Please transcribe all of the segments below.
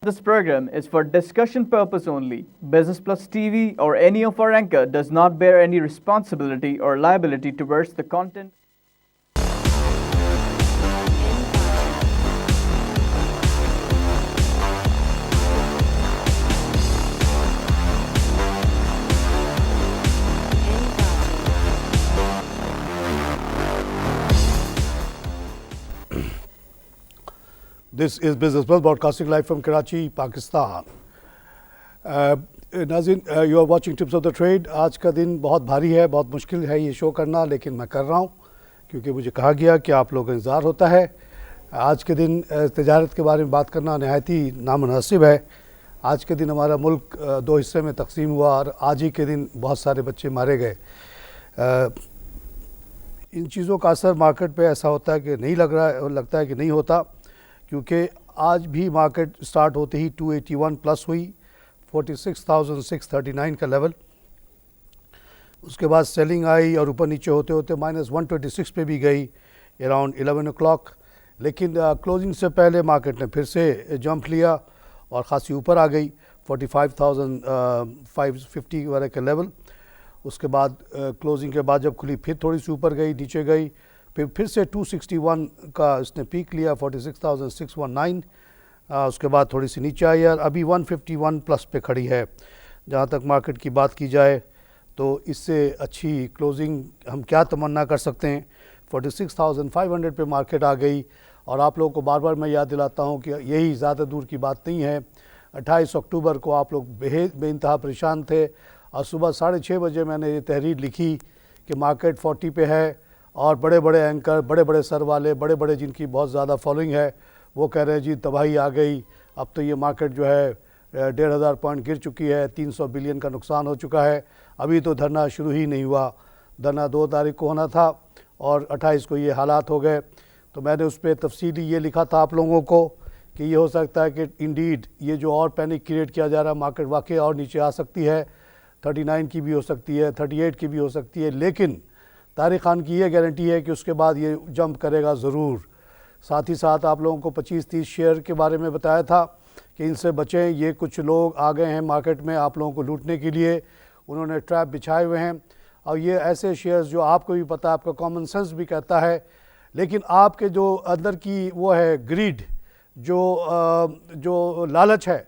This program is for discussion purpose only. Business Plus TV or any of our anchor does not bear any responsibility or liability towards the content. This is Business Plus broadcasting live from Karachi, Pakistan. नाज़रीन, you are watching tips of the trade. आज का दिन बहुत भारी है, बहुत मुश्किल है ये शो करना, लेकिन मैं कर रहा हूँ क्योंकि मुझे कहा गया कि आप लोगों का इंतज़ार होता है। आज के दिन तिजारत के बारे में बात करना नहायत ही नामुनासिब है। आज के दिन हमारा मुल्क दो हिस्से में तकसीम हुआ और आज ही के दिन बहुत सारे बच्चे मारे गए। इन चीज़ों का असर मार्केट पे ऐसा होता है कि नहीं लगता है कि नहीं होता, क्योंकि आज भी मार्केट स्टार्ट होते ही 281 प्लस हुई, 46,639 का लेवल। उसके बाद सेलिंग आई और ऊपर नीचे होते होते -126 पे भी गई अराउंड 11 o'clock। लेकिन क्लोजिंग से पहले मार्केट ने फिर से जंप लिया और ख़ासी ऊपर आ गई 45,550 वगैरह का लेवल। उसके बाद क्लोजिंग के बाद जब खुली फिर थोड़ी सी ऊपर गई, नीचे गई, फिर से 261 का इसने पीक लिया 46,619। उसके बाद थोड़ी सी नीचे आई और अभी 151 प्लस पे खड़ी है। जहाँ तक मार्केट की बात की जाए तो इससे अच्छी क्लोजिंग हम क्या तमन्ना कर सकते हैं। 46,500 पे मार्केट आ गई और आप लोगों को बार बार मैं याद दिलाता हूँ कि यही ज़्यादा दूर की बात नहीं है। 28 अक्टूबर को आप लोग बेइंतहा परेशान थे और सुबह 6:30 बजे मैंने ये तहरीर लिखी कि मार्केट 40 पे है और बड़े बड़े एंकर, बड़े बड़े सर वाले, बड़े बड़े जिनकी बहुत ज़्यादा फॉलोइंग है, वो कह रहे हैं जी तबाही आ गई, अब तो ये मार्केट जो है 1,500 पॉइंट गिर चुकी है, 300 बिलियन का नुकसान हो चुका है। अभी तो धरना शुरू ही नहीं हुआ। धरना 2 तारीख को होना था और 28 को ये हालात हो गए। तो मैंने उस पर तफसीली ये लिखा था आप लोगों को कि ये हो सकता है कि इंडीड ये जो और पैनिक क्रिएट किया जा रहा है, मार्केट वाकई और नीचे आ सकती है, 39 की भी हो सकती है, 38 की भी हो सकती है, लेकिन तारिक खान की ये गारंटी है कि उसके बाद ये जंप करेगा ज़रूर। साथ ही साथ आप लोगों को 25-30 शेयर के बारे में बताया था कि इनसे बचें, ये कुछ लोग आ गए हैं मार्केट में आप लोगों को लूटने के लिए, उन्होंने ट्रैप बिछाए हुए हैं और ये ऐसे शेयर्स जो आपको भी पता है, आपका कॉमन सेंस भी कहता है, लेकिन आपके जो अंदर की वो है ग्रीड, जो लालच है,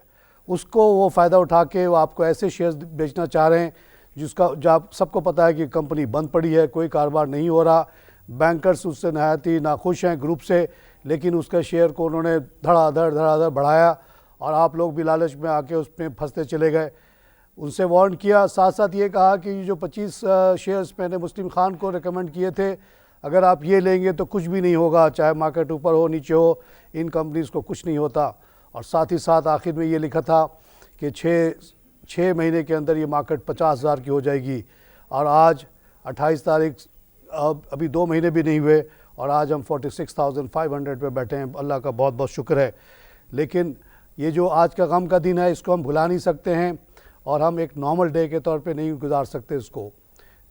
उसको वो फ़ायदा उठा के वो आपको ऐसे शेयर्स बेचना चाह रहे हैं जिसका जब सबको पता है कि कंपनी बंद पड़ी है, कोई कारोबार नहीं हो रहा, बैंकर्स उससे नहायत ही नाखुश हैं ग्रुप से, लेकिन उसके शेयर को उन्होंने धड़ाधड़ बढ़ाया और आप लोग भी लालच में आके उसमें फंसते चले गए। उनसे वार्न किया, साथ साथ ये कहा कि ये जो 25 शेयर्स मैंने मुस्लिम खान को रिकमेंड किए थे, अगर आप ये लेंगे तो कुछ भी नहीं होगा, चाहे मार्केट ऊपर हो नीचे हो, इन कंपनीज़ को कुछ नहीं होता। और साथ ही साथ आखिर में ये लिखा था कि 6 महीने के अंदर ये मार्केट 50,000 की हो जाएगी। और आज 28 तारीख, अभी 2 महीने भी नहीं हुए और आज हम 46,500 पे बैठे हैं। अल्लाह का बहुत बहुत शुक्र है। लेकिन ये जो आज का गम का दिन है, इसको हम भुला नहीं सकते हैं और हम एक नॉर्मल डे के तौर पे नहीं गुजार सकते इसको।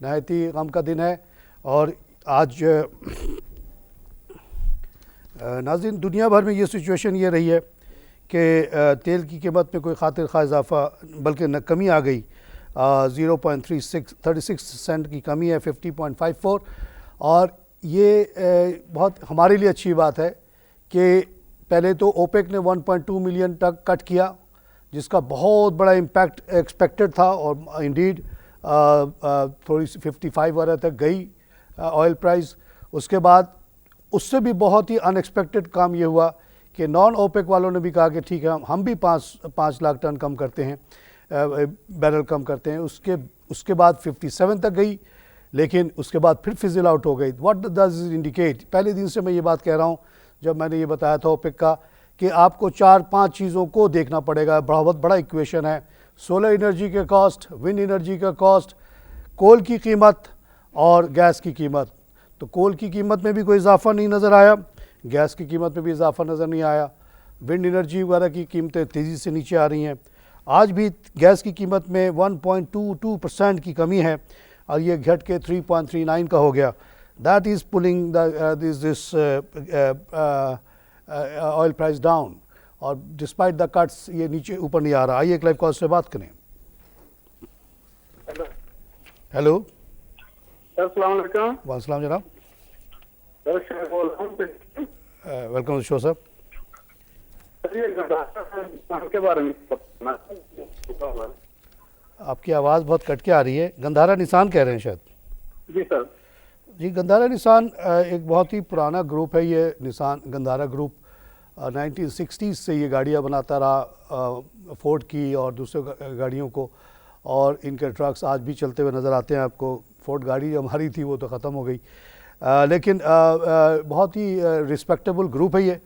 नहायत ही गम का दिन है। और आज नाज़रीन, दुनिया भर में ये सिचुएशन ये रही है कि तेल की कीमत में कोई खातिर खा इजाफ़ा बल्कि कमी आ गई। 0.36 सेंट की कमी है, 50.54। और ये बहुत हमारे लिए अच्छी बात है कि पहले तो ओपेक ने 1.2 मिलियन तक कट किया, जिसका बहुत बड़ा इम्पैक्ट एक्सपेक्टेड था और इंडीड थोड़ी सी 55 वगैरह तक गई ऑयल प्राइस। उसके बाद उससे भी बहुत ही अनएक्सपेक्टेड काम ये हुआ कि नॉन ओपेक वालों ने भी कहा कि ठीक है, हम भी 5 लाख टन कम करते हैं, बैरल कम करते हैं। उसके बाद 57 तक गई, लेकिन उसके बाद फिर फिजिल आउट हो गई। What does it indicate? पहले दिन से मैं ये बात कह रहा हूँ, जब मैंने ये बताया था ओपेक का, कि आपको 4-5 चीज़ों को देखना पड़ेगा। बहुत बड़ा इक्वेशन है। सोलर एनर्जी के कॉस्ट, विंड एनर्जी का कॉस्ट, कोल की कीमत और गैस की कीमत। तो कोल की कीमत में भी कोई इजाफा नहीं नज़र आया, गैस की कीमत में भी इजाफा नज़र नहीं आया, विंड एनर्जी वगैरह की कीमतें तेज़ी से नीचे आ रही हैं। आज भी गैस की कीमत में 1.22% की कमी है और ये घट के 3.39 का हो गया। That is pulling this oil price down. और डिस्पाइट द कट्स ये नीचे ऊपर नहीं आ रहा। आइए एक लाइव कॉल से बात करें। हेलो सर, अस्सलाम वालेकुम। वालेकुम जनाब, सर शेख बोल रहा हूँ। Welcome to show sir. Sir ये गंधारा के बारे में बताना है। आपकी आवाज़ बहुत कट के आ रही है। गंधारा निसान कह रहे हैं शायद। जी सर। जी, गंधारा निसान एक बहुत ही पुराना ग्रुप है। ये निसान गंधारा ग्रुप 1960s से ये गाड़ियाँ बनाता रहा, फोर्ड की और दूसरे गाड़ियों को, और इनके ट्रक्स आज भी चलते हुए नज़र आते हैं आपको। फोर्ड गाड़ी हमारी थी वो तो ख़त्म हो गई, लेकिन बहुत ही रिस्पेक्टेबल ग्रुप है ये।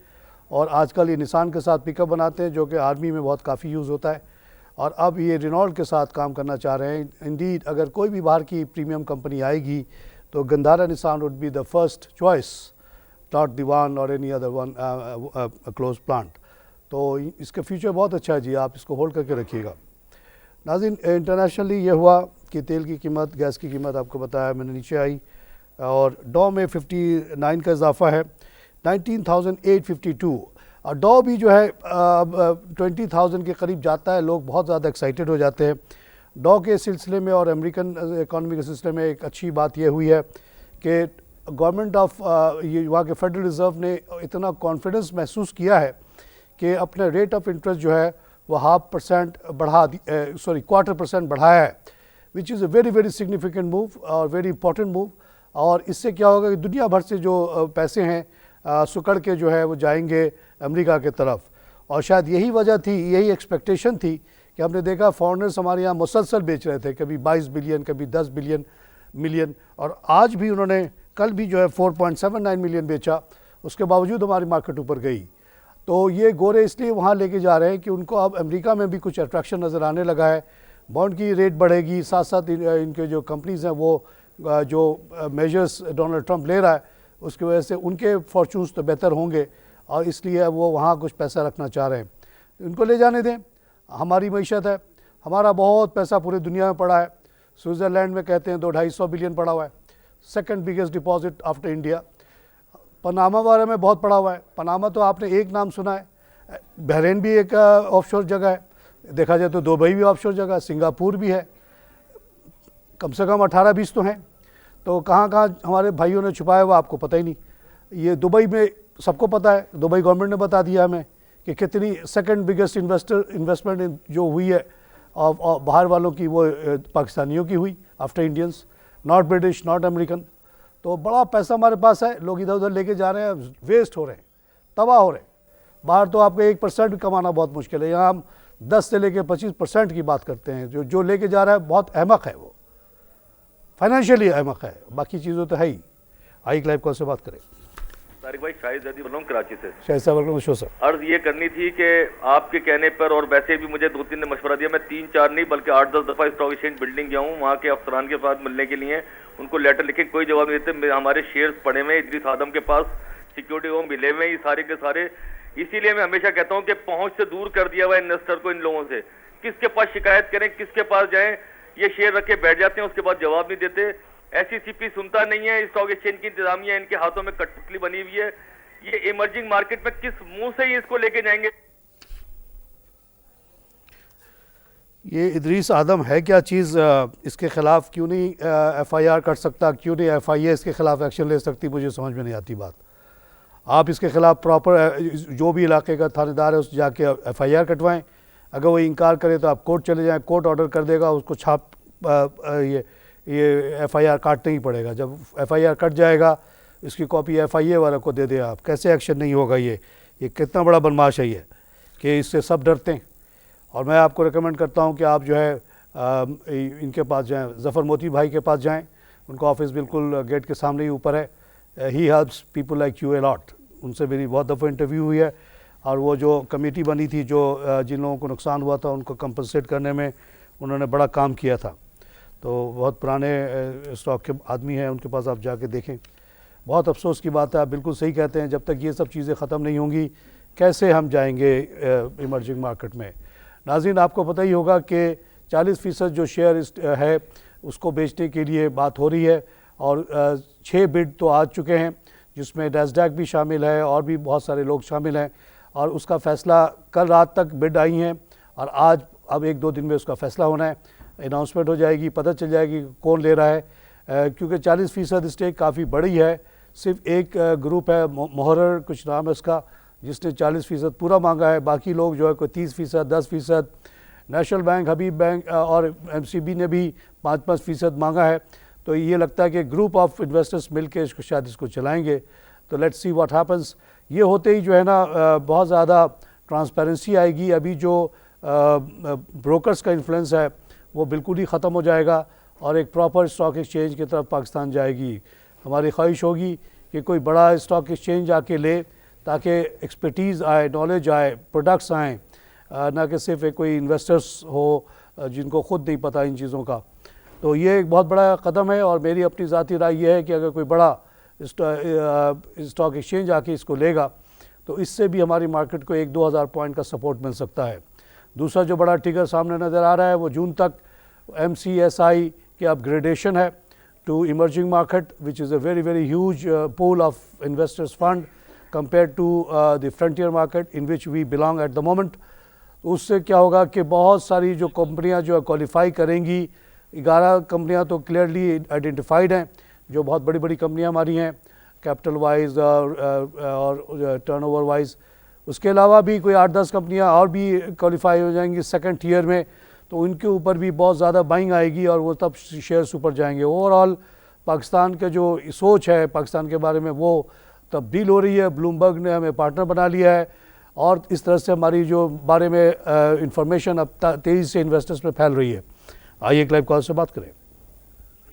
और आजकल ये निसान के साथ पिकअप बनाते हैं जो कि आर्मी में बहुत काफ़ी यूज़ होता है, और अब ये रेनॉल्ट के साथ काम करना चाह रहे हैं। इंडीड अगर कोई भी बाहर की प्रीमियम कंपनी आएगी तो Gandhara Nissan would be the first choice, not the one और any other one close plant. तो इसका फ्यूचर बहुत अच्छा है जी, आप इसको होल्ड करके रखिएगा। नाज़रीन, इंटरनेशनली ये हुआ कि तेल की कीमत, गैस की कीमत आपको बताया मैंने नीचे आई, और डॉ में 59 का इजाफा है, 19,852। और डॉ भी जो है 20,000 के करीब जाता है। लोग बहुत ज़्यादा एक्साइटेड हो जाते हैं डॉ के सिलसिले में। और अमेरिकन इकॉनमी के सिलसिले में एक अच्छी बात यह हुई है कि गवर्नमेंट ऑफ ये वहाँ के फेडरल रिज़र्व ने इतना कॉन्फिडेंस महसूस किया है कि अपने रेट ऑफ इंटरेस्ट जो है वो 0.5% बढ़ाया है, विच is a very very significant move और वेरी इंपॉर्टेंट मूव। और इससे क्या होगा कि दुनिया भर से जो पैसे हैं सुकड़ के जो है वो जाएंगे अमेरिका के तरफ। और शायद यही वजह थी, यही एक्सपेक्टेशन थी कि हमने देखा फॉरेनर्स हमारे यहाँ मुसलसल बेच रहे थे, कभी 22 बिलियन, कभी 10 मिलियन, और आज भी उन्होंने कल भी जो है 4.79 मिलियन बेचा। उसके बावजूद हमारी मार्केट ऊपर गई। तो ये गोरे इसलिए वहाँ लेके जा रहे हैं कि उनको अब अमेरिका में भी कुछ अट्रैक्शन नज़र आने लगा है। बॉन्ड की रेट बढ़ेगी, साथ साथ इनके जो कंपनीज़ हैं वो जो मेजर्स डोनाल्ड ट्रंप ले रहा है उसकी वजह से उनके फॉर्चून्स तो बेहतर होंगे, और इसलिए वो वहाँ कुछ पैसा रखना चाह रहे हैं। उनको ले जाने दें, हमारी मईशत है, हमारा बहुत पैसा पूरी दुनिया में पड़ा है। स्विट्ज़रलैंड में कहते हैं 200-250 बिलियन पड़ा हुआ है, second biggest deposit after India. Panama बारे में बहुत पड़ा हुआ है। पनामा तो आपने एक नाम सुना है, बहरीन भी एक ऑफशोर जगह है, देखा जाए तो दुबई भी ऑफशोर जगह है, सिंगापुर भी है, कम से कम 18-20 तो हैं। तो कहाँ कहाँ हमारे भाइयों ने छुपाया हुआ आपको पता ही नहीं। ये दुबई में सबको पता है, दुबई गवर्नमेंट ने बता दिया हमें कि कितनी सेकंड बिगेस्ट इन्वेस्टमेंट जो हुई है और बाहर वालों की, वो पाकिस्तानियों की हुई after Indians, not British not American. तो बड़ा पैसा हमारे पास है, लोग इधर उधर लेके जा रहे हैं, वेस्ट हो रहे हैं, तबाह हो रहे हैं। बाहर तो आपको 1% भी कमाना बहुत मुश्किल है, यहाँ हम 10 से लेकर 25% की बात करते हैं। जो लेके जा रहा है बहुत अहमक है, वो फाइनेंशियली अहमक है, बाकी चीज़ों तो है ही। आई लाइव कॉल से बात करें। तारिक भाई, शाहिद जदी बोल रहा हूँ कराची से। शाहिद साहब शो सर। अर्ज ये करनी थी कि आपके कहने पर, और वैसे भी मुझे 2-3 ने मशवरा दिया, मैं 3-4 नहीं बल्कि 8-10 दफ़ा स्टॉक एक्सचेंज बिल्डिंग गया हूँ, वहाँ के अफसरान के साथ मिलने के लिए। उनको लेटर लिखे, कोई जवाब नहीं देते। हमारे शेयर्स पड़े हुए इद्रीस आदम के पास, सिक्योरिटी होम मिले हुए ये सारे के सारे। इसीलिए मैं हमेशा कहता हूँ कि पहुँच से दूर कर दिया हुआ इन्वेस्टर को इन लोगों से। किसके पास शिकायत करें, किसके पास जाएँ, ये शेयर रख के बैठ जाते हैं, उसके बाद जवाब नहीं देते। SECP सुनता नहीं है, स्टॉक एक्सचेंज की इंतजामिया इनके हाथों में कठपुतली बनी हुई है। ये इमर्जिंग मार्केट में किस मुंह से ही इसको लेके जाएंगे? ये इदरीस आदम है क्या चीज़, इसके खिलाफ क्यों नहीं FIR कर सकता, क्यों नहीं FIA इसके खिलाफ एक्शन ले सकती, मुझे समझ में नहीं आती बात। आप इसके खिलाफ प्रॉपर जो भी इलाके का थानेदार है उस जाके FIR कटवाएं। अगर वो इनकार करे तो आप कोर्ट चले जाएं, कोर्ट ऑर्डर कर देगा, उसको छाप ये FIR काटना ही पड़ेगा। जब FIR कट जाएगा इसकी कॉपी FIA वाला को दे दे आप। कैसे एक्शन नहीं होगा? ये कितना बड़ा बदमाश है ये कि इससे सब डरते हैं। और मैं आपको रिकमेंड करता हूँ कि आप जो है इनके पास जाएं, ज़फ़र मोती भाई के पास जाएं। उनका ऑफिस बिल्कुल गेट के सामने ही ऊपर है। He helps people like U a lot. उनसे मेरी बहुत दफ़ा इंटरव्यू हुई है, और वो जो कमेटी बनी थी जो जिन लोगों को नुकसान हुआ था उनको कंपनसेट करने में उन्होंने बड़ा काम किया था। तो बहुत पुराने स्टॉक के आदमी हैं, उनके पास आप जाके देखें। बहुत अफसोस की बात है, आप बिल्कुल सही कहते हैं, जब तक ये सब चीज़ें ख़त्म नहीं होंगी कैसे हम जाएंगे इमर्जिंग मार्केट में। नाज़रीन, आपको पता ही होगा कि 40% जो शेयर है उसको बेचने के लिए बात हो रही है, और 6 बिड तो आ चुके हैं जिसमें नैस्डैक भी शामिल है और भी बहुत सारे लोग शामिल हैं। और उसका फ़ैसला कल रात तक बिड आई हैं और आज अब 1-2 दिन में उसका फ़ैसला होना है, अनाउंसमेंट हो जाएगी, पता चल जाएगी कौन ले रहा है। क्योंकि 40% स्टेक काफ़ी बड़ी है। सिर्फ एक ग्रुप है, मोहरर कुछ नाम है उसका, जिसने 40% पूरा मांगा है। बाकी लोग जो है कोई 30%, 10%, नेशनल बैंक, हबीब बैंक और MCB ने भी 5-5% मांगा है। तो ये लगता है कि ग्रुप ऑफ इन्वेस्टर्स मिलके इसको शायद इसको चलाएंगे। तो लेट्स सी व्हाट हैपन्स। ये होते ही जो है ना बहुत ज़्यादा ट्रांसपेरेंसी आएगी। अभी जो ब्रोकर्स का इन्फ्लुएंस है वो बिल्कुल ही ख़त्म हो जाएगा और एक प्रॉपर स्टॉक एक्सचेंज की तरफ पाकिस्तान जाएगी। हमारी ख्वाहिश होगी कि कोई बड़ा स्टॉक एक्सचेंज आके ले, ताकि एक्सपर्टीज़ आए, नॉलेज आए, प्रोडक्ट्स आएँ, ना कि सिर्फ एक कोई इन्वेस्टर्स हो जिनको ख़ुद नहीं पता इन चीज़ों का। तो ये एक बहुत बड़ा कदम है और मेरी अपनी ज़ाती राय ये है कि अगर कोई बड़ा स्टॉक एक्सचेंज आके इसको लेगा तो इससे भी हमारी मार्केट को 1-2 हज़ार पॉइंट का सपोर्ट मिल सकता है। दूसरा जो बड़ा टिगर सामने नज़र आ रहा है वो जून तक MCSI के अपग्रेडेशन है to emerging market, which is a very huge pool of investors fund compare to the frontier market in which we belong at the moment. उससे क्या होगा कि बहुत सारी जो कंपनियां जो है क्वालिफाई करेंगी। 11 कंपनियां तो क्लियरली आइडेंटिफाइड हैं जो बहुत बड़ी बड़ी कंपनियां हमारी हैं, कैपिटल वाइज और टर्नओवर वाइज। उसके अलावा भी कोई 8-10 कंपनियां और भी क्वालिफाई हो जाएंगी सेकंड टियर में, तो उनके ऊपर भी बहुत ज़्यादा बाइंग आएगी और वो तब शेयर्स ऊपर जाएंगे। ओवरऑल पाकिस्तान का जो सोच है पाकिस्तान के बारे में वो तब्दील हो रही है। ब्लूमबर्ग ने हमें पार्टनर बना लिया है और इस तरह से हमारी जो बारे में इंफॉर्मेशन अब तेज़ी से इन्वेस्टर्स में फैल रही है। आइए एक लाइव कॉल से बात करें।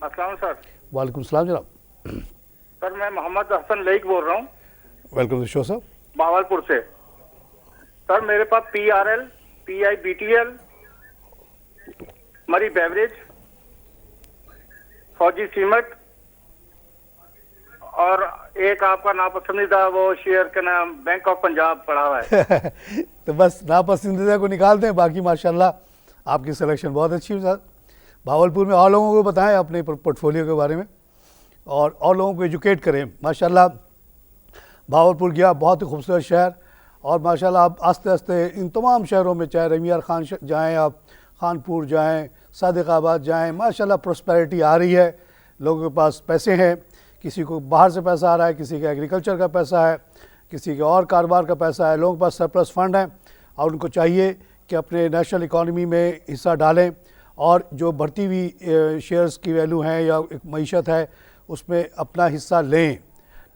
अस्सलाम सर। वालेकुम सलाम जनाब। सर मैं मोहम्मद हसन लईक बोल रहा हूँ, welcome to show sir. Bahawalpur से। सर मेरे पास PRL, PIBTL, Murree beverage, Fauji cement और एक आपका नापसंदीदा वो शेयर का नाम बैंक ऑफ पंजाब पड़ा हुआ है। तो बस नापसंदीदा को निकाल दें, बाकी माशाल्लाह आपकी सिलेक्शन बहुत अच्छी है सर। भावलपुर में और लोगों को बताएं अपने पोर्टफोलियो के बारे में और लोगों को एजुकेट करें। माशाल्लाह भावलपुर गया, बहुत ही खूबसूरत शहर, और माशाल्लाह आप आस्ते आस्ते इन तमाम शहरों में, चाहे रमियार खान जाएँ, आप खानपुर जाएँ, सादिकाबाद जाएँ, माशाल्लाह प्रॉस्पेरिटी आ रही है। लोगों के पास पैसे हैं, किसी को बाहर से पैसा आ रहा है, किसी का एग्रीकल्चर का पैसा है, किसी के और कारोबार का पैसा है। लोगों के पास सरप्लस फंड है और उनको चाहिए कि अपने नेशनल इकॉनमी में हिस्सा डालें और जो बढ़ती हुई शेयर्स की वैल्यू है या एक मईशत है उसमें अपना हिस्सा लें।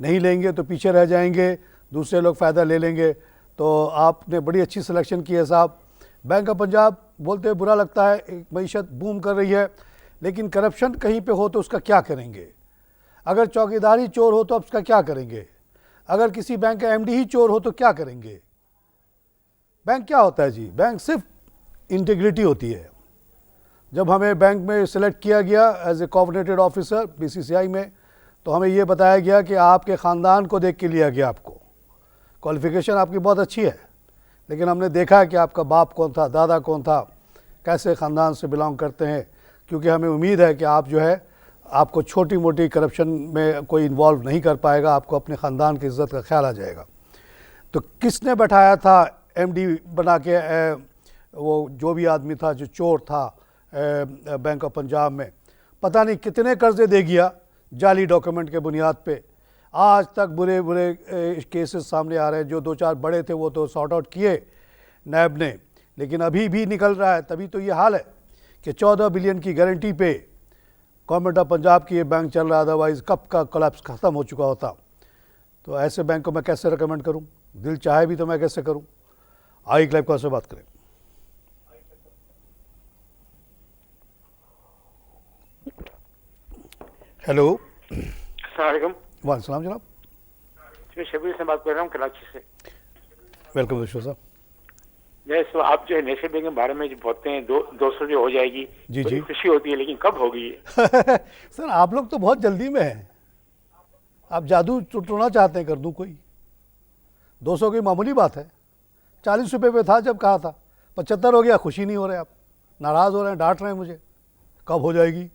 नहीं लेंगे तो पीछे रह जाएंगे, दूसरे लोग फ़ायदा ले लेंगे। तो आपने बड़ी अच्छी सिलेक्शन की है साहब। बैंक ऑफ पंजाब बोलते हुए बुरा लगता है, एक मईशत बूम कर रही है, लेकिन करप्शन कहीं पे हो तो उसका क्या करेंगे? अगर चौकीदारी चोर हो तो अब उसका क्या करेंगे? अगर किसी बैंक का MD ही चोर हो तो क्या करेंगे? बैंक क्या होता है जी? बैंक सिर्फ इंटीग्रिटी होती है। जब हमें बैंक में सिलेक्ट किया गया as a coordinated officer BCCI में, तो हमें ये बताया गया कि आपके ख़ानदान को देख के लिया गया। आपको क्वालिफ़िकेशन आपकी बहुत अच्छी है, लेकिन हमने देखा है कि आपका बाप कौन था, दादा कौन था, कैसे ख़ानदान से बिलोंग करते हैं, क्योंकि हमें उम्मीद है कि आप जो है आपको छोटी मोटी करप्शन में कोई इन्वॉल्व नहीं कर पाएगा, आपको अपने ख़ानदान की इज़्ज़त का ख्याल आ जाएगा। तो किसने बैठाया था MD बना के? वो जो भी आदमी था जो चोर था बैंक ऑफ पंजाब में, पता नहीं कितने कर्जे दे गया जाली डॉक्यूमेंट के बुनियाद पे। आज तक बुरे बुरे केसेस सामने आ रहे हैं। जो 2-4 बड़े थे वो तो सॉर्ट आउट किए नैब ने, लेकिन अभी भी निकल रहा है। तभी तो ये हाल है कि 14 बिलियन की गारंटी पे गवर्नमेंट ऑफ पंजाब की ये बैंक चल रहा है, अदरवाइज़ कब का कोलैप्स ख़त्म हो चुका होता। तो ऐसे बैंक को मैं कैसे रिकमेंड करूँ? दिल चाहे भी तो मैं कैसे करूँ? आइए क्लाइव कॉल से बात करें। हेलो, अस्सलाम वालेकुम जनाब। मैं शबीर से बात कर रहा हूँ कराची से। वेलकम टू शो साहब। जैसे आप जो है नेशनल बैंक के बारे में जो बोलते हैं 200 जो हो जाएगी, जी तो जी खुशी होती है, लेकिन कब होगी? सर आप लोग तो बहुत जल्दी में हैं। आप जादू टोना चाहते हैं कर दूं कोई? 200 की मामूली बात है। 40 रुपये पे था जब कहा था, 75 हो गया, खुशी नहीं हो रहे आप, नाराज़ हो रहे हैं, डांट रहे हैं मुझे। कब हो जाएगी?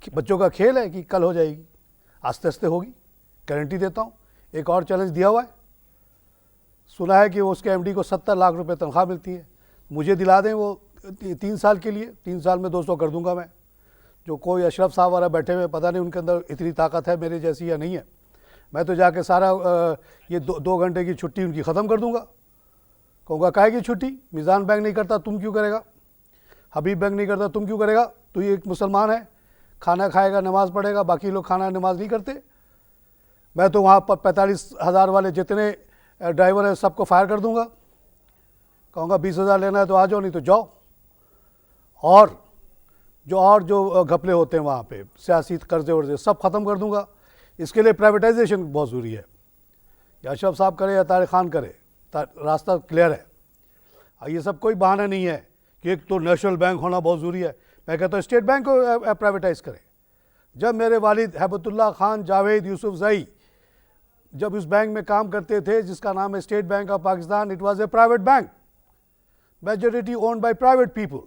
बच्चों का खेल है कि कल हो जाएगी? आस्ते आस्ते होगी, गारंटी देता हूँ। एक और चैलेंज दिया हुआ है, सुना है कि उसके एमडी को 70 लाख रुपए तनख्वाह मिलती है। मुझे दिला दें वो 3 साल के लिए, 3 साल में 200 कर दूंगा मैं। जो कोई अशरफ साहब वाला बैठे हुए, पता नहीं उनके अंदर इतनी ताकत है मेरे जैसी या नहीं है। मैं तो जाके सारा ये 2 घंटे की छुट्टी उनकी ख़त्म कर दूंगा। कहूँगा काहे की छुट्टी, मिज़ान बैंक नहीं करता तुम क्यों करेगा, हबीब बैंक नहीं करता तुम क्यों करेगा, तू ये एक मुसलमान है, खाना खाएगा नमाज़ पढ़ेगा, बाकी लोग खाना नमाज नहीं करते। मैं तो वहाँ पर 45,000 वाले जितने ड्राइवर हैं सबको फायर कर दूंगा। कहूँगा 20,000 लेना है तो आ जाओ, नहीं तो जाओ। और जो घपले होते हैं वहाँ पे, सियासी कर्जे वर्जे सब ख़त्म कर दूंगा। इसके लिए प्राइवेटाइजेशन बहुत ज़रूरी है। या अशरफ साहब करे या तारिक खान करे, रास्ता क्लियर है। ये सब कोई बहाना नहीं है कि एक तो नेशनल बैंक होना बहुत ज़रूरी है। मैं कहता हूँ स्टेट बैंक को प्राइवेटाइज़ करें। जब मेरे वालिद हैबतुल्लाह खान जावेद यूसुफजई जब उस बैंक में काम करते थे जिसका नाम है state bank of Pakistan, it was a private bank, majority owned by private people,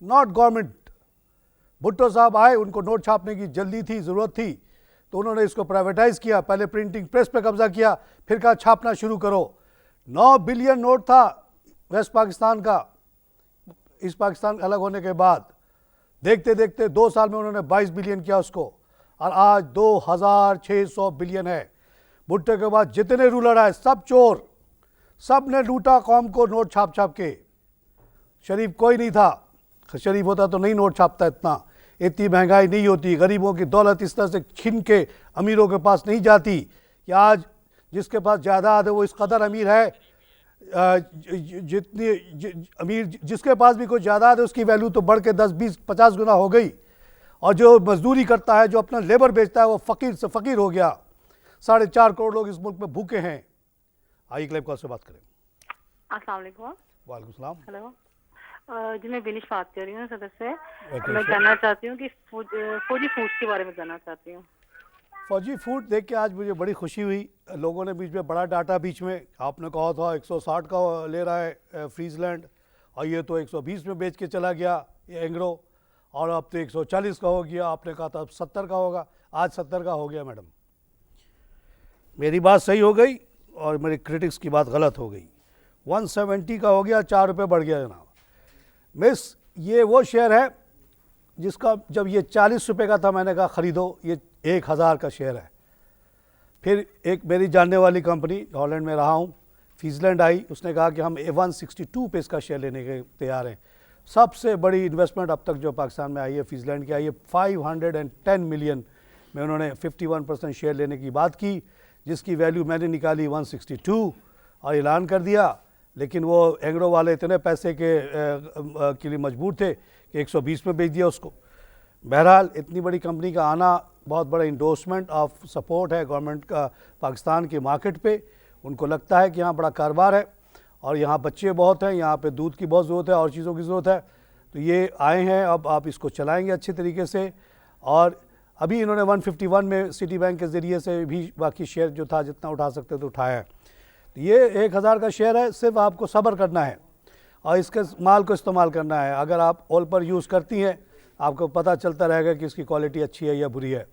not government. Bhutto साहब आए, उनको नोट छापने की जल्दी थी, ज़रूरत थी, तो उन्होंने इसको प्राइवेटाइज़ किया। पहले प्रिंटिंग प्रेस पे कब्जा किया, फिर कहा छापना शुरू करो। 9 बिलियन नोट था वेस्ट पाकिस्तान का। इस पाकिस्तान अलग होने के बाद देखते देखते 2 साल में उन्होंने 22 बिलियन किया उसको, और आज 2600 बिलियन है। भुट्टो के बाद जितने रूलर आए सब चोर, सब ने लूटा कौम को नोट छाप छाप के। शरीफ कोई नहीं था, शरीफ होता तो नहीं नोट छापता इतना, इतनी महंगाई नहीं होती, गरीबों की दौलत इस तरह से छीन के अमीरों के पास नहीं जाती कि आज जिसके पास जायदाद है वो इस कदर अमीर है, अमीर जिसके पास भी कोई जायदाद है उसकी वैल्यू तो बढ़ के 10, 20, 50 गुना हो गई। और जो मजदूरी करता है, जो अपना लेबर बेचता है, वो फ़कीर से फ़कीर हो गया। 4.5 करोड़ लोग इस मुल्क में भूखे हैं। आई क्लाइव कॉल से बात करें। अस्सलाम वालेकुम। वालेकुम सलाम। हेलो जी, मैं बिनिश बात कर रही हूँ सदर से। मैं जानना चाहती हूँ कि फौजी फूड्स के बारे में जानना चाहती हूँ। फौजी फूड देख के आज मुझे बड़ी खुशी हुई। लोगों ने बीच में बड़ा डाटा, बीच में आपने कहा था 160 का ले रहा है फ्रीजलैंड, और ये तो 120 में बेच के चला गया ये एंग्रो, और अब तो 140 का हो गया। आपने कहा था अब 70 का होगा, आज 70 का हो गया। मैडम मेरी बात सही हो गई और मेरी क्रिटिक्स की बात गलत हो गई। 170 का हो गया, 4 रुपये बढ़ गया जनाब। मिस, ये वो शेयर है जिसका जब ये 40 रुपये का था मैंने कहा ख़रीदो, ये 1000 का शेयर है। फिर एक मेरी जानने वाली कंपनी, हॉलैंड में रहा हूँ, फ्रीजलैंड आई, उसने कहा कि हम 162 पे इसका शेयर लेने के तैयार हैं। सबसे बड़ी इन्वेस्टमेंट अब तक जो पाकिस्तान में आई है फ्रीजलैंड की आई है, 510 मिलियन में उन्होंने 51% शेयर लेने की बात की, जिसकी वैल्यू मैंने निकाली 162 और ऐलान कर दिया। लेकिन वो एंग्रो वाले इतने पैसे के लिए मजबूर थे कि 120 में बेच दिया उसको। बहरहाल इतनी बड़ी कंपनी का आना बहुत बड़ा इंडोर्समेंट ऑफ सपोर्ट है गवर्नमेंट का पाकिस्तान के मार्केट पे। उनको लगता है कि यहाँ बड़ा कारोबार है और यहाँ बच्चे बहुत हैं, यहाँ पे दूध की बहुत ज़रूरत है और चीज़ों की ज़रूरत है, तो ये आए हैं। अब आप इसको चलाएंगे अच्छे तरीके से। और अभी इन्होंने 151 में सिटी बैंक के ज़रिए से भी बाकी शेयर जो था जितना उठा सकते थे उठाया है। तो ये 1000 का शेयर है, सिर्फ आपको सब्र करना है और इसके माल को इस्तेमाल करना है। अगर आप ऑल पर यूज़ करती हैं आपको पता चलता रहेगा कि इसकी क्वालिटी अच्छी है या बुरी है।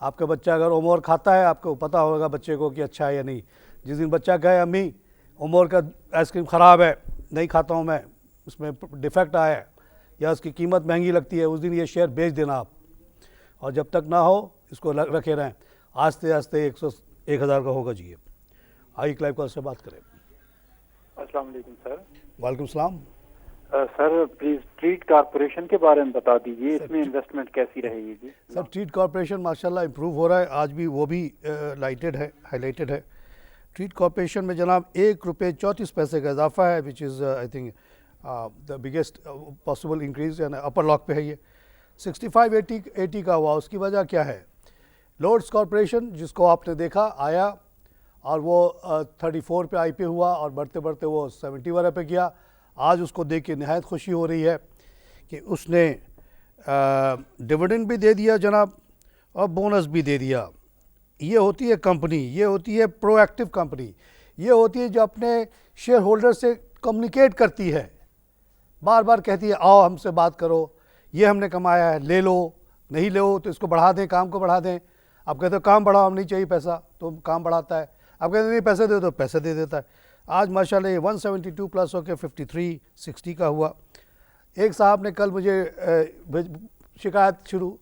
आपका बच्चा अगर ओमोर खाता है आपको पता होगा बच्चे को कि अच्छा है या नहीं। जिस दिन बच्चा कहे अम्मी ओमोर का आइसक्रीम ख़राब है, नहीं खाता हूँ मैं, उसमें डिफेक्ट आया है या उसकी कीमत महंगी लगती है, उस दिन ये शेयर बेच देना आप। और जब तक ना हो इसको रखे रहें, आस्ते आस्ते 1000 का होगा जी। आई क्लाइव कॉल से बात करें। अस्सलाम वालेकुम सर। वालेकुम सलाम। सर प्लीज़ ट्रीट कॉरपोरेशन के बारे में बता दीजिए, इसमें इन्वेस्टमेंट कैसी रहेगी जी? सर ट्रीट कॉरपोरेशन माशाल्लाह इम्प्रूव हो रहा है, आज भी वो भी लाइटेड है, हाईलाइटेड है। ट्रीट कॉरपोरेशन में जनाब 1 रुपये 34 पैसे का इजाफा है, which is I think the biggest possible increase, यानी अपर लॉक पे है ये। 65-80 का हुआ। उसकी वजह क्या है? लॉर्ड्स कॉरपोरेशन जिसको आपने देखा आया और वो 34 पे आई पे हुआ और बढ़ते बढ़ते वो 71 पे गया। आज उसको देख के नहायत खुशी हो रही है कि उसने डिविडेंड भी दे दिया जनाब और बोनस भी दे दिया। ये होती है कंपनी, ये होती है प्रोएक्टिव कंपनी, ये होती है जो अपने शेयर होल्डर से कम्युनिकेट करती है, बार बार कहती है आओ हमसे बात करो, ये हमने कमाया है, ले लो, नहीं लो तो इसको बढ़ा दें, काम को बढ़ा दें। आप कहते हो काम बढ़ाओ, हम नहीं चाहिए पैसा, तो काम बढ़ाता है। आप कहते नहीं पैसे दे दो, पैसे दे देता है। आज माशाल्लाह ये 172 प्लस होकर 5360 का हुआ। एक साहब ने कल मुझे शिकायत शुरू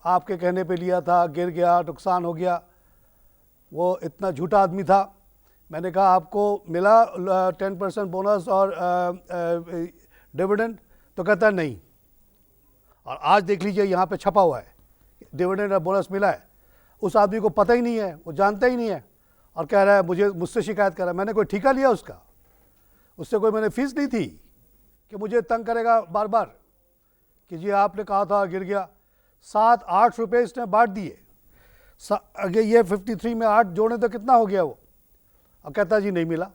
आपके कहने पे लिया था, गिर गया, नुकसान हो गया। वो इतना झूठा आदमी था। मैंने कहा आपको मिला 10% बोनस और डिविडेंड, तो कहता नहीं। और आज देख लीजिए यहाँ पे छपा हुआ है डिविडेंड और बोनस मिला है। उस आदमी को पता ही नहीं है, वो जानता ही नहीं है और कह रहा है मुझसे शिकायत कर रहा है। मैंने कोई ठेका लिया उसका, उससे कोई मैंने फीस ली थी कि मुझे तंग करेगा बार बार कि जी आपने कहा था गिर गया। 7-8 रुपये इसने बांट दिए। अगर ये 53 में 8 जोड़े तो कितना हो गया वो, और कहता जी नहीं मिला।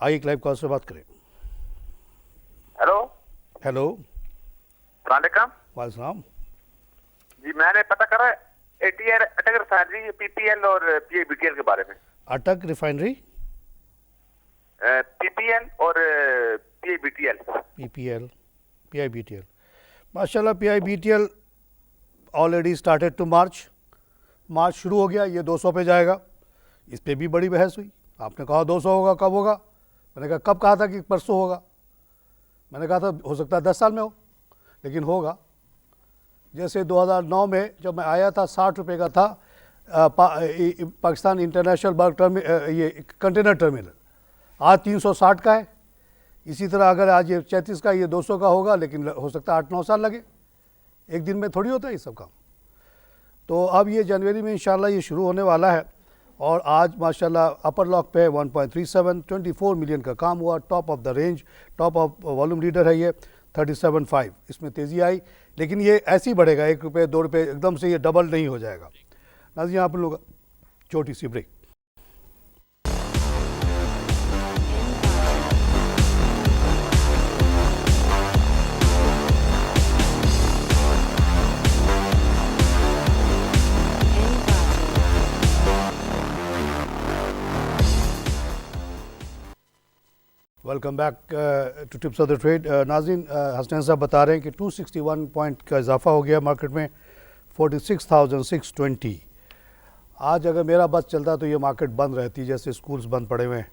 आइए लाइव कॉल से बात करें। हेलो हेलो, वालेकुम। वालेकुम। जी मैंने पता करा एटीआर अटक रिफाइनरी, पीपीएल और पीआईबीटीएल के बारे में। अटक रिफाइनरी, पीपीएल और पीआईबीटीएल। पीपीएल, पीआईबीटीएल। माशाल्लाह पीआईबीटीएल ऑलरेडी स्टार्टेड टू मार्च शुरू हो गया। ये 200 पे जाएगा। इस पे भी बड़ी बहस हुई। आपने कहा 200 होगा, कब होगा? मैंने कहा कब कहा था कि परसों होगा? मैंने कहा था हो सकता है 10 साल में हो, लेकिन होगा। जैसे 2009 में जब मैं आया था 60 रुपये का था पाकिस्तान इंटरनेशनल बल्क ये कंटेनर टर्मिनल, आज 360 का है। इसी तरह अगर आज ये 34 का, ये 200 का होगा, लेकिन हो सकता है 8-9 साल लगे। एक दिन में थोड़ी होता है ये सब काम। तो अब ये जनवरी में इंशाल्लाह ये शुरू होने वाला है। और आज माशाल्लाह अपर लॉक पे 1.37, 24 मिलियन का काम हुआ। Top of the range, top of volume leader है ये 37.5। इसमें तेज़ी आई, लेकिन ये ऐसे ही बढ़ेगा। 1 रुपये 2 रुपये एकदम से ये डबल नहीं हो जाएगा। नाज़रीन आप लोग छोटी सी break. Welcome back to tips of the trade. नाज़रीन हसनैन साहब बता रहे हैं कि 261 पॉइंट का इजाफा हो गया मार्केट में, 46,620। आज अगर मेरा बस चलता तो ये मार्केट बंद रहती, जैसे स्कूल्स बंद पड़े हुए हैं।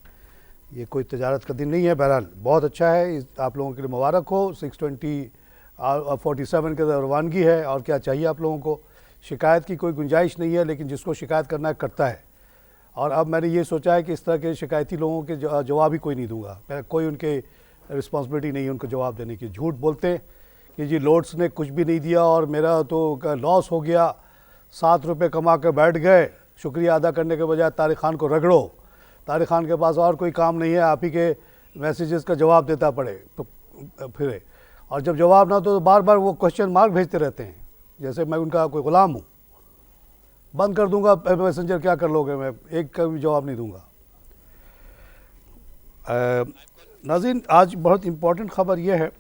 ये कोई तजारत का दिन नहीं है। बहरहाल बहुत अच्छा है, आप लोगों के लिए मुबारक हो। 620 47 के रवानगी है, और क्या चाहिए आप लोगों को। शिकायत की कोई गुंजाइश नहीं है, लेकिन जिसको शिकायत करना है करता है। और अब मैंने ये सोचा है कि इस तरह के शिकायती लोगों के जवाब ही कोई नहीं दूंगा। मैं कोई उनके रिस्पॉन्सिबिलिटी नहीं है उनको जवाब देने की। झूठ बोलते हैं कि जी लोड्स ने कुछ भी नहीं दिया और मेरा तो लॉस हो गया, 7 रुपये कमा कर बैठ गए, शुक्रिया अदा करने के बजाय तारिक खान को रगड़ो। तारिक खान के पास और कोई काम नहीं है, आप ही के मैसेजेस का जवाब देता पड़े तो फिरे। और जब जवाब ना तो बार बार वो क्वेश्चन मार्क भेजते रहते हैं, जैसे मैं उनका कोई गुलाम हूँ। बंद कर दूंगा मैसेंजर, क्या कर लोगे? मैं एक का भी जवाब नहीं दूंगा। नाज़रीन आज बहुत इम्पॉर्टेंट ख़बर यह है,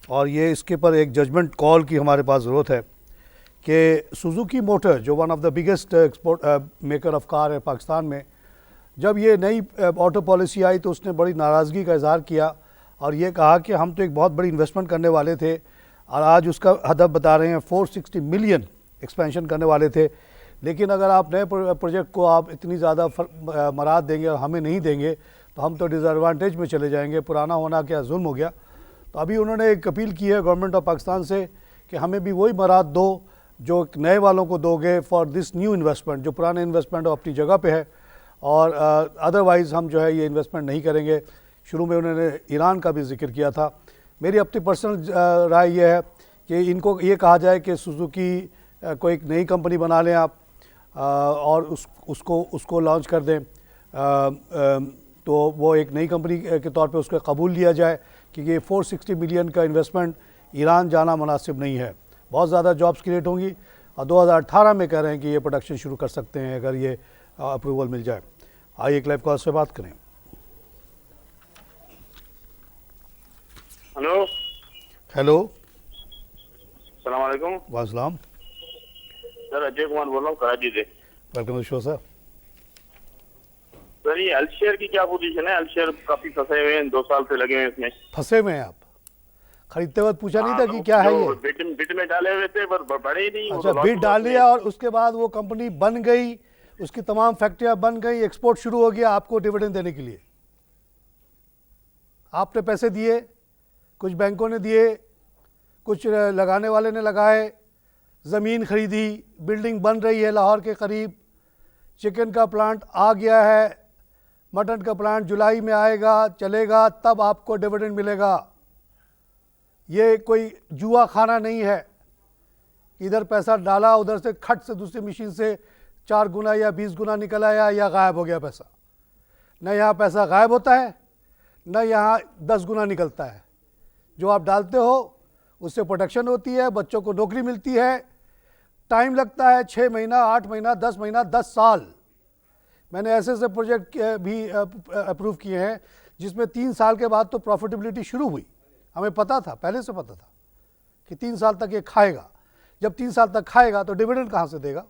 और ये इसके पर एक जजमेंट कॉल की हमारे पास ज़रूरत है कि सुजुकी मोटर जो one of the biggest export maker of car है पाकिस्तान में, जब ये नई ऑटो पॉलिसी आई तो उसने बड़ी नाराज़गी का इजहार किया और ये कहा कि हम तो एक बहुत बड़ी इन्वेस्टमेंट करने वाले थे, और आज उसका हदफ बता रहे हैं 460 मिलियन एक्सपेंशन करने वाले थे। लेकिन अगर आप नए प्रोजेक्ट को आप इतनी ज़्यादा मराद देंगे और हमें नहीं देंगे तो हम तो डिसएडवांटेज में चले जाएंगे, पुराना होना क्या जुल्म हो गया। तो अभी उन्होंने एक अपील की है गवर्नमेंट ऑफ पाकिस्तान से कि हमें भी वही मराद दो जो नए वालों को दोगे फॉर दिस न्यू इन्वेस्टमेंट। जो पुराने इन्वेस्टमेंट अपनी जगह पे है, और अदरवाइज़ हम जो है ये इन्वेस्टमेंट नहीं करेंगे। शुरू में उन्होंने ईरान का भी जिक्र किया था। मेरी अपनी पर्सनल राय ये है कि इनको ये कहा जाए कि सुजुकी को एक नई कंपनी बना लें आप, और उसको लॉन्च कर दें, तो वो एक नई कंपनी के तौर पे उसको कबूल लिया जाए कि ये 460 मिलियन का इन्वेस्टमेंट ईरान जाना मुनासिब नहीं है। बहुत ज़्यादा जॉब्स क्रिएट होंगी, और 2018 में कह रहे हैं कि ये प्रोडक्शन शुरू कर सकते हैं अगर ये अप्रूवल मिल जाए। आइए एक लाइव कॉल से बात करें। हेलो हेलो, सलाम वालेकुम। वालेकुम। सर अजय कुमार बोल रहा हूँ कराची से। Welcome show sir. सर ये अल्शेयर की क्या पोजीशन है? अल्शेयर काफी फंसे हुए हैं, 2 साल से लगे हुए हैं इसमें। फंसे हुए हैं आप? खरीदते वक्त पूछा नहीं था कि क्या है ये? बिट में डाले हुए थे पर बढ़े ही नहीं। अच्छा, बिट डाल दिया और उसके बाद वो कंपनी बन गई, उसकी तमाम फैक्ट्रियां बन गई, एक्सपोर्ट शुरू हो गया आपको डिविडेंड देने के लिए। आपने पैसे दिए, कुछ बैंकों ने दिए, कुछ लगाने वाले ने लगाए, ज़मीन खरीदी, बिल्डिंग बन रही है लाहौर के करीब, चिकन का प्लांट आ गया है, मटन का प्लांट जुलाई में आएगा, चलेगा, तब आपको डिविडेंड मिलेगा। ये कोई जुआ खाना नहीं है, इधर पैसा डाला, उधर से खट से दूसरी मशीन से 4 गुना या 20 गुना निकल आया या गायब हो गया पैसा। न यहाँ पैसा गायब होता है, न यहाँ 10 गुना निकलता है। जो आप डालते हो उससे प्रोटेक्शन होती है, बच्चों को नौकरी मिलती है, टाइम लगता है 6 महीना, 8 महीना, 10 महीना, 10 साल। मैंने ऐसे प्रोजेक्ट भी अप्रूव किए हैं जिसमें 3 साल के बाद तो प्रॉफिटेबिलिटी शुरू हुई। हमें पता था, पहले से पता था कि 3 साल तक ये खाएगा। जब 3 साल तक खाएगा तो डिविडेंड कहाँ से देगा?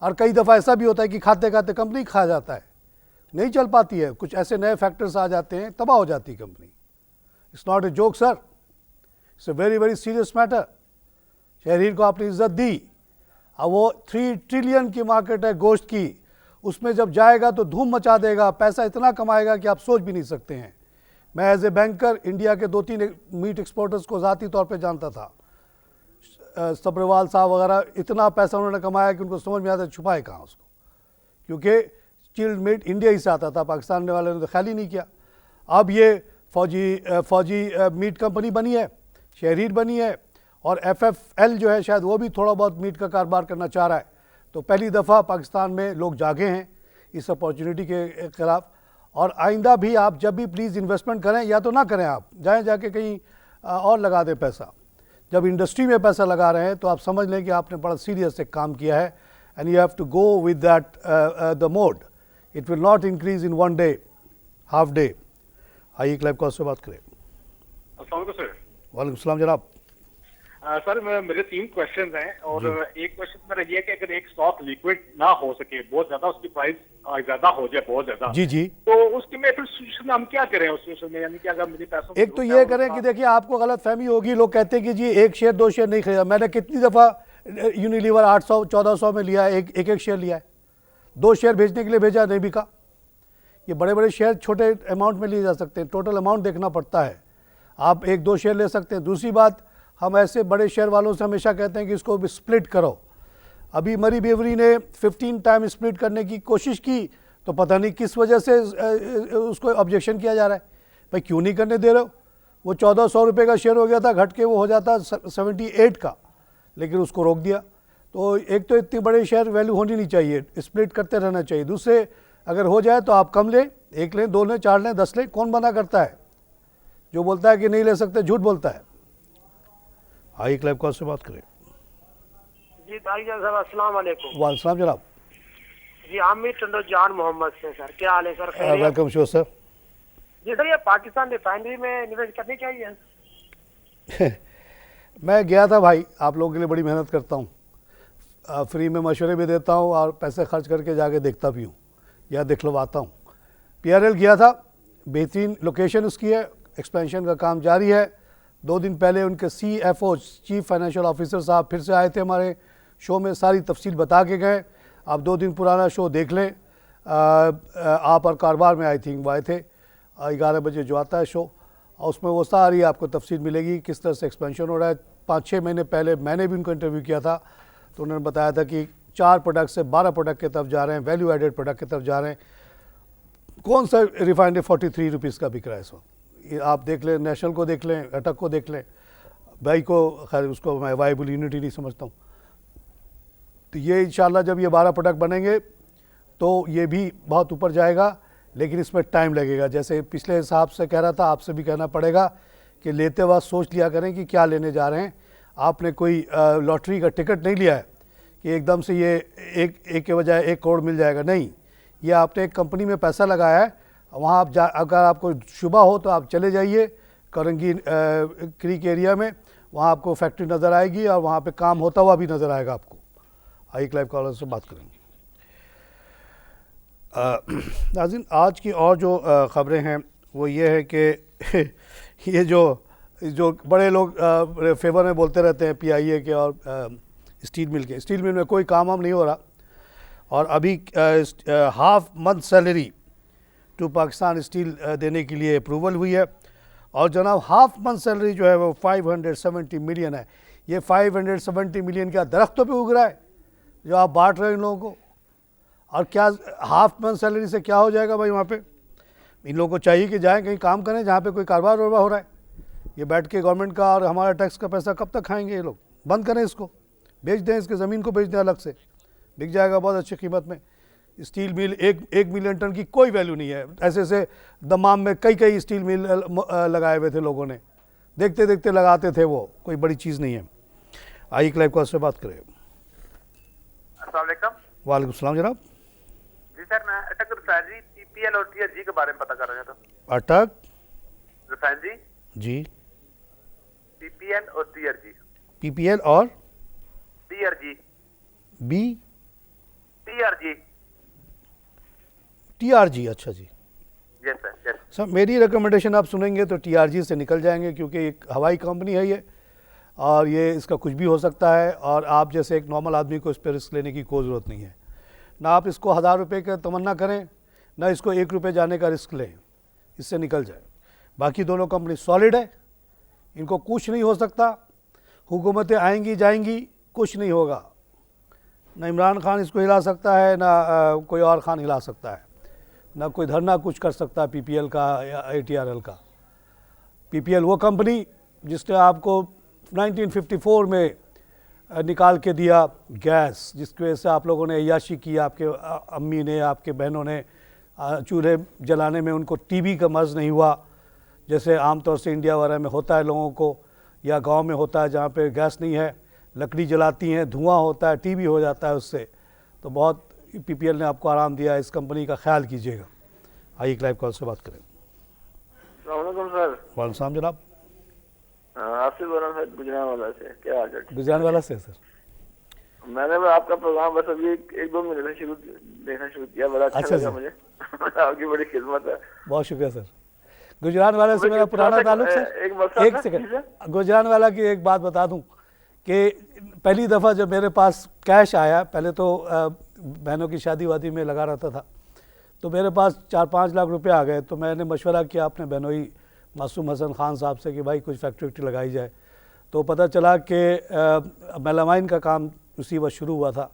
और कई दफ़ा ऐसा भी होता है कि खाते खाते कंपनी खा जाता है, नहीं चल पाती है, कुछ ऐसे नए फैक्टर्स आ जाते हैं, तबाह हो जाती है company. It's not a joke sir, it's a very very serious matter. शहरीर को आपने इज्जत दी, अब वो 3 ट्रिलियन की मार्केट है गोश्त की, उसमें जब जाएगा तो धूम मचा देगा, पैसा इतना कमाएगा कि आप सोच भी नहीं सकते हैं। मैं एज ए बैंकर इंडिया के 2-3 मीट एक्सपोर्टर्स को ज़ाती तौर पे जानता था, सब्रवाल साहब वगैरह, इतना पैसा उन्होंने कमाया कि उनको समझ में आता छुपाए कहाँ उसको, क्योंकि चिल्ड मीट इंडिया ही से आता था, पाकिस्तान वाले ने तो ख्याल ही नहीं किया। अब ये फौजी मीट कंपनी बनी है, शहरीर बनी है, और FFL जो है शायद वो भी थोड़ा बहुत मीट का कारोबार करना चाह रहा है। तो पहली दफ़ा पाकिस्तान में लोग जागे हैं इस अपॉर्चुनिटी के ख़िलाफ़। और आइंदा भी आप जब भी प्लीज़ इन्वेस्टमेंट करें, या तो ना करें, आप जाएँ जाके कहीं और लगा दें पैसा। जब इंडस्ट्री में पैसा लगा रहे हैं तो आप समझ लें कि आपने बड़ा सीरियस एक काम किया है, and you have to go with that the mode. It will not increase in 1 day, half day. आइए क्लाइव कॉस्ट से बात करें। अस्सलाम वालेकुम सर। वालेकुम सलाम जनाब। सर मेरे 3 क्वेश्चंस हैं, और एक क्वेश्चन मेरा ये है कि अगर एक स्टॉक लिक्विड ना हो सके, बहुत ज्यादा उसकी प्राइस ज्यादा हो जाए, बहुत ज्यादा, जी, तो उसके में फिर सिचुएशन में हम क्या करें उस सिचुएशन में? यानी कि अगर मुझे पैसों एक तो ये करें कि देखिए, आपको गलत फहमी होगी, लोग कहते हैं कि जी 1 शेयर 2 शेयर नहीं खरीदा। मैंने कितनी दफ़ा यूनिलीवर 800-1400 में लिया है, एक शेयर लिया है, 2 शेयर भेजने के लिए भेजा, नहीं बिका। ये बड़े बड़े शेयर छोटे अमाउंट में लिए जा सकते हैं, टोटल अमाउंट देखना पड़ता है। आप 1-2 शेयर ले सकते हैं। दूसरी बात, हम ऐसे बड़े शेयर वालों से हमेशा कहते हैं कि इसको भी स्प्लिट करो। अभी मरी बेवरी ने 15 टाइम स्प्लिट करने की कोशिश की, तो पता नहीं किस वजह से उसको ऑब्जेक्शन किया जा रहा है, भाई क्यों नहीं करने दे रहे हो? वो 1400 रुपये का शेयर हो गया था, घट के वो हो जाता 78 का, लेकिन उसको रोक दिया। तो एक तो इतनी बड़े शेयर वैल्यू होनी नहीं चाहिए, स्प्लिट करते रहना चाहिए। दूसरे, अगर हो जाए तो आप कम लें, 1 लें, 2 लें, 4 लें, 10 लें, कौन मना करता है? जो बोलता है कि नहीं ले सकते झूठ बोलता है। आइए क्लाइव कॉस्ट से बात करें। जी भाईजान साहब, अस्सलाम वालेकुम। वालेकुम जनाब। जी आमिर टंडो जान मोहम्मद से सर, क्या हाल है सर? खैरियत? Welcome show sir. जी सर, ये पाकिस्तान रिफाइनरी में निवेश करनी चाहिए? मैं गया था भाई, आप लोगों के लिए बड़ी मेहनत करता हूँ, फ्री में मशवरे भी देता हूँ और पैसे खर्च करके जाके देखता भी हूँ या दिखलवाता हूँ। PRL गया था, बेहतरीन लोकेशन उसकी है, एक्सपेंशन का काम जारी है। 2 दिन पहले उनके CFO चीफ फाइनेंशियल ऑफिसर साहब फिर से आए थे हमारे शो में, सारी तफसील बता के गए। आप 2 दिन पुराना शो देख लें, आप और कारोबार में आई थिंक वो आए थे, 11 बजे जो आता है शो, और उसमें वो सारी आपको तफसील मिलेगी किस तरह से एक्सपेंशन हो रहा है। 5-6 महीने पहले मैंने भी उनको इंटरव्यू किया था, तो उन्होंने बताया था कि 4 प्रोडक्ट से 12 प्रोडक्ट की तरफ जा रहे हैं, वैल्यू एडेड प्रोडक्ट की तरफ जा रहे हैं। कौन सा रिफाइनरी 43 रुपीज़ का बिक रहा है इस वक्त? आप देख लें, नेशनल को देख लें, अटक को देख लें, भाई को, खैर उसको मैं वाइबल यूनिट ही नहीं समझता हूँ। तो ये इंशाल्लाह जब ये 12 प्रोडक्ट बनेंगे तो ये भी बहुत ऊपर जाएगा, लेकिन इसमें टाइम लगेगा। जैसे पिछले साहब से कह रहा था, आपसे भी कहना पड़ेगा कि लेते वक्त सोच लिया करें कि क्या लेने जा रहे हैं। आपने कोई लॉटरी का टिकट नहीं लिया है कि एकदम से ये एक के बजाय 1 करोड़ मिल जाएगा, नहीं। ये आपने एक कंपनी में पैसा लगाया है, वहाँ आप अगर आपको शुबा हो तो आप चले जाइए करंगी क्रीक एरिया में, वहाँ आपको फैक्ट्री नज़र आएगी और वहाँ पे काम होता हुआ भी नज़र आएगा आपको। आइए क्लाइव कॉलर से बात करेंगे। नाज़रीन, आज की और जो ख़बरें हैं वो ये है कि ये जो बड़े लोग फेवर में बोलते रहते हैं PIA के और स्टील मिल के, स्टील मिल में कोई काम वाम नहीं हो रहा, और अभी half month salary to Pakistan steel देने के लिए अप्रूवल हुई है। और जनाब हाफ मंथ सैलरी जो है वो 570 मिलियन है। ये 570 मिलियन क्या दरख्तों पे उग रहा है जो आप बांट रहे हैं इन लोगों को? और क्या हाफ मंथ सैलरी से क्या हो जाएगा भाई? वहाँ पे इन लोगों को चाहिए कि जाएं कहीं काम करें जहाँ पे कोई कारोबार वारोबार हो रहा है। ये बैठ के गवर्नमेंट का और हमारा टैक्स का पैसा कब तक खाएंगे ये लोग? बंद करें इसको, बेच दें, इसके ज़मीन को बेच दें, अलग से बिक जाएगा बहुत अच्छी कीमत में। स्टील मिल एक मिलियन टन की कोई वैल्यू नहीं है। ऐसे ऐसे दमाम में कई स्टील मिल लगाए हुए थे लोगों ने, देखते देखते लगाते थे, वो कोई बड़ी चीज़ नहीं है। आइए क्लाइव कॉल से बात करें। अस्सलाम वालेकुम। वालेकुम सलाम जनाब। जी सर, मैं अटक रिफाइनरी पीपीएल और टीआरजी के बारे में पता कर रहा था। अटक रिफाइनरी जी, पीपीएल और टीआरजी। पीपीएल और टीआरजी। B TRG. टीआरजी, अच्छा जी। यस सर, यस सर मेरी रिकमेंडेशन आप सुनेंगे तो टीआरजी से निकल जाएंगे, क्योंकि एक हवाई कंपनी है ये, और ये इसका कुछ भी हो सकता है। और आप जैसे एक नॉर्मल आदमी को इस पर रिस्क लेने की कोई ज़रूरत नहीं है। ना आप इसको 1000 रुपये का तमन्ना करें, ना इसको 1 रुपये जाने का रिस्क लें, इससे निकल जाए। बाकी दोनों कंपनी सॉलिड है, इनको कुछ नहीं हो सकता। हुकूमतें आएंगी जाएंगी, कुछ नहीं होगा। ना इमरान खान इसको हिला सकता है, ना कोई और खान हिला सकता है, ना कोई धरना कुछ कर सकता है पीपीएल का या एटीआरएल का। पीपीएल वो कंपनी जिसने आपको 1954 में निकाल के दिया गैस, जिसकी वजह से आप लोगों ने अय्याशी की, आपके अम्मी ने, आपके बहनों ने चूल्हे जलाने में उनको टीबी का मर्ज़ नहीं हुआ, जैसे आमतौर से इंडिया वगैरह में होता है लोगों को, या गांव में होता है जहाँ पे गैस नहीं है, लकड़ी जलाती हैं, धुआं होता है, टीबी हो जाता है उससे। तो बहुत पीपीएल ने आपको आराम दिया है, इस कंपनी का ख्याल कीजिएगा। आइए क्लाइव कॉल से बात करें। अस्सलाम सर। वालेकुम सलाम जनाब। आपसे बोल रहा हूँ गुजरांवाला से। क्या हाल है? गुजरांवाला से सर। मैंने आपका प्रोग्राम बस अभी एक दो महीने से देखना शुरू किया, बड़ा अच्छा लगा मुझे। आपकी बड़ी खिदमत है। बहुत शुक्रिया सर। गुजरांवाला से मेरा पुराना ताल्लुक सर। एक सेकंड, गुजरांवाला की एक बात बता दूं कि पहली दफ़ा जब मेरे पास कैश आया, पहले तो बहनों की शादी वादी में लगा रहता था, तो मेरे पास 4-5 लाख रुपए आ गए। तो मैंने मशवरा किया अपने बहनोई मासूम हसन खान साहब से कि भाई कुछ फैक्ट्री वैक्ट्री लगाई जाए। तो पता चला कि मेलामाइन का काम उसी वक्त शुरू हुआ था।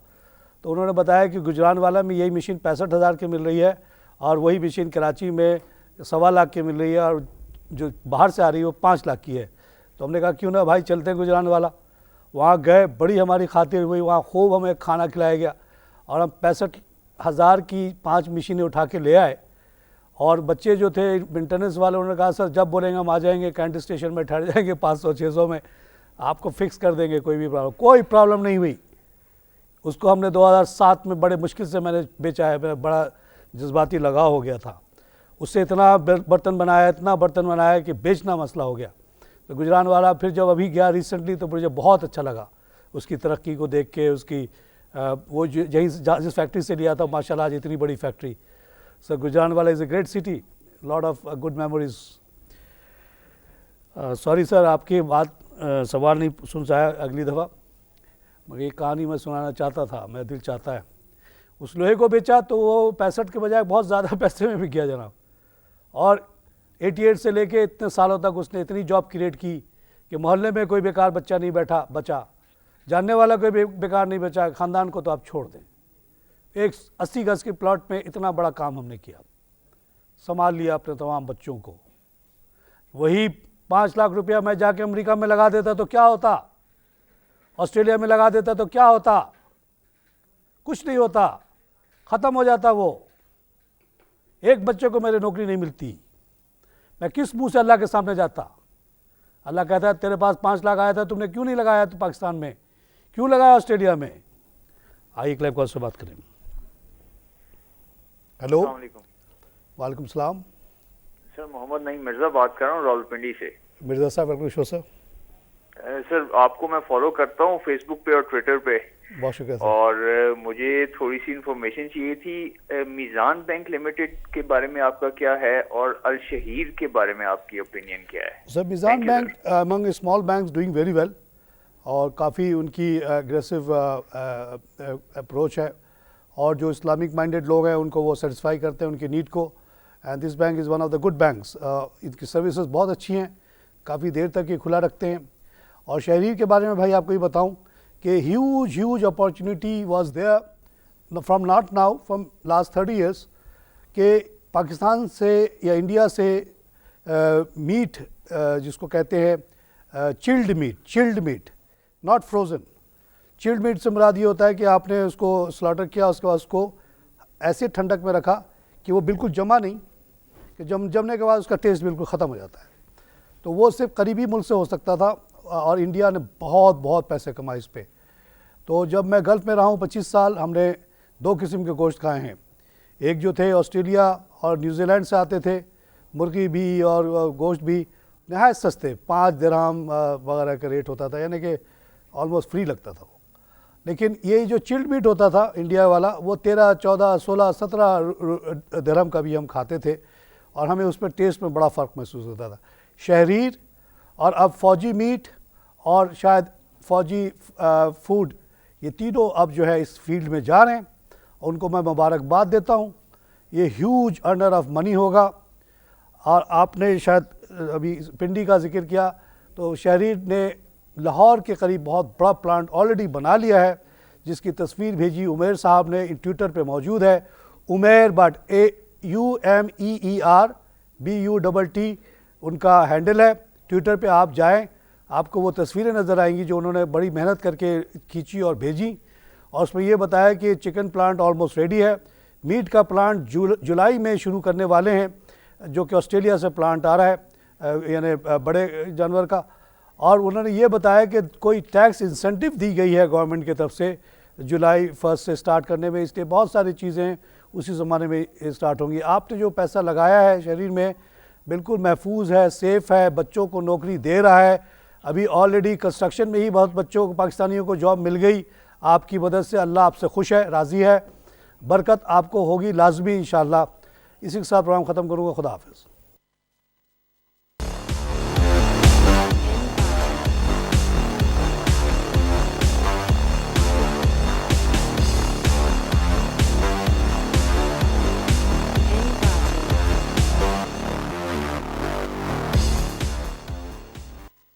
तो उन्होंने बताया कि गुजरांवाला में यही मशीन 65,000 की मिल रही है, और वही मशीन कराची में 1.25 लाख की मिल रही है, और जो बाहर से आ रही है वो 5 लाख की है। तो हमने कहा क्यों ना भाई चलते हैं गुजरांवाला। वहाँ गए, बड़ी हमारी खातिर हुई, वहाँ खूब हमें खाना खिलाया गया, और हम 65,000 की 5 मशीनें उठा के ले आए। और बच्चे जो थे मेंटेनेंस वाले, उन्होंने कहा सर जब बोलेंगे हम आ जाएंगे, कैंट स्टेशन में ठहर जाएंगे, 500-600 में आपको फिक्स कर देंगे, कोई प्रॉब्लम नहीं हुई। उसको हमने 2007 में बड़े मुश्किल से मैंने बेचा है, मेरा बड़ा जज्बाती लगाव हो गया था उससे। इतना बर्तन बनाया कि बेचना मसला हो गया। तो गुजरांवाला फिर जब अभी गया रिसेंटली, तो मुझे बहुत अच्छा लगा उसकी तरक्की को देख के, उसकी वो जिस फैक्ट्री से लिया था माशाल्लाह आज इतनी बड़ी factory. Sir Gujranwala is a great city, lot of good memories. Sorry sir आपकी बात सवाल नहीं सुन पाया अगली दफ़ा, मगर ये कहानी मैं सुनाना चाहता था, मेरा दिल चाहता है। उस लोहे को बेचा तो वो 65 के बजाय बहुत ज़्यादा पैसे में बिक गया जनाब। और 88 से लेके इतने सालों तक उसने इतनी जॉब क्रिएट की कि मोहल्ले में कोई बेकार बच्चा नहीं बचा, जानने वाला कोई बेकार नहीं बचा। ख़ानदान को तो आप छोड़ दें, एक 80 गज के प्लॉट में इतना बड़ा काम हमने किया, संभाल लिया अपने तमाम बच्चों को। वही 5 लाख रुपया मैं जाके अमेरिका में लगा देता तो क्या होता, ऑस्ट्रेलिया में लगा देता तो क्या होता? कुछ नहीं होता, ख़त्म हो जाता वो। एक बच्चे को मेरी नौकरी नहीं मिलती, मैं किस मुंह से अल्लाह के सामने जाता? अल्लाह कहता है तेरे पास 5 लाख आया था, तुमने क्यों नहीं लगाया? तो पाकिस्तान में क्यों लगाया, ऑस्ट्रेलिया में? आइए क्लाइव कॉल से बात करें। हेलो, वालेकुम सलाम। सर मोहम्मद नईम मिर्जा बात कर रहा हूँ रावलपिंडी से। मिर्जा साहब वेलकम शो सर। सर आपको मैं फॉलो करता हूँ फेसबुक पे और ट्विटर पे। बहुत शुक्रिया सर। और मुझे थोड़ी सी इंफॉर्मेशन चाहिए थी मीज़ान बैंक लिमिटेड के बारे में आपका क्या है, और अल शहीर के बारे में आपकी ओपिनियन क्या है? Sir Meezan bank among small banks doing very well, और काफ़ी उनकी एग्रेसिव अप्रोच है, और जो इस्लामिक माइंडेड लोग हैं उनको वो सेटिस्फाई करते हैं उनकी नीड को। And this bank is one of the good banks. इनकी सर्विसेज बहुत अच्छी हैं, काफ़ी देर तक ये खुला रखते हैं। और शहरीर के बारे में भाई आपको ये बताऊं कि huge opportunity was there from not now, from last 30 years कि पाकिस्तान से या इंडिया से मीट जिसको कहते हैं chilled meat, not frozen. Chilled meat से मुराद ये होता है कि आपने उसको स्लॉटर किया, उसके बाद उसको ऐसे ठंडक में रखा कि वो बिल्कुल जमा नहीं, कि जमने के बाद उसका टेस्ट बिल्कुल ख़त्म हो जाता है। तो वो सिर्फ करीबी मुल्क से हो सकता था और इंडिया ने बहुत पैसे कमाए इस पे। तो जब मैं गल्फ़ में रहा हूँ 25 साल, हमने 2 किस्म के गोश्त खाए हैं। एक जो थे ऑस्ट्रेलिया और न्यूजीलैंड से आते थे, मुर्गी भी और गोश्त भी नहायत सस्ते, 5 दिरहम वगैरह का रेट होता था, यानी कि ऑलमोस्ट फ्री लगता था वो। लेकिन ये जो चिल्ड मीट होता था इंडिया वाला, वो 13, 14, 16, 17 दिरहम का भी हम खाते थे और हमें उस पर टेस्ट में बड़ा फ़र्क महसूस होता था। शहरीर और अब फ़ौजी मीट और शायद फ़ौजी फूड, ये तीनों अब जो है इस फील्ड में जा रहे हैं। उनको मैं मुबारकबाद देता हूँ। ये ह्यूज अर्नर ऑफ मनी होगा। और आपने शायद अभी पिंडी का जिक्र किया, तो शहरीर ने लाहौर के करीब बहुत बड़ा प्लांट ऑलरेडी बना लिया है, जिसकी तस्वीर भेजी उमेर साहब ने, ट्विटर पे मौजूद है। उमेर बट UMEER उनका हैंडल है। ट्विटर पे आप जाएं, आपको वो तस्वीरें नज़र आएंगी जो उन्होंने बड़ी मेहनत करके खींची और भेजी। और उसमें ये बताया कि चिकन प्लांट ऑलमोस्ट रेडी है। मीट का प्लांट जुलाई में शुरू करने वाले हैं, जो कि ऑस्ट्रेलिया से प्लांट आ रहा है, यानी बड़े जानवर का। और उन्होंने ये बताया कि कोई टैक्स इंसेंटिव दी गई है गवर्नमेंट की तरफ से जुलाई 1 से स्टार्ट करने में, इसलिए बहुत सारी चीज़ें उसी ज़माने में स्टार्ट होंगी। आपने जो पैसा लगाया है शहरीर में बिल्कुल महफूज है, सेफ़ है, बच्चों को नौकरी दे रहा है। अभी ऑलरेडी कंस्ट्रक्शन में ही बहुत बच्चों को, पाकिस्तानियों को जॉब मिल गई आपकी मदद से। अल्लाह आपसे खुश है, राज़ी है, बरकत आपको होगी लाजमी इंशाअल्लाह। इसी के साथ प्रोग्राम ख़त्म करूँगा। खुदा हाफ़िज़।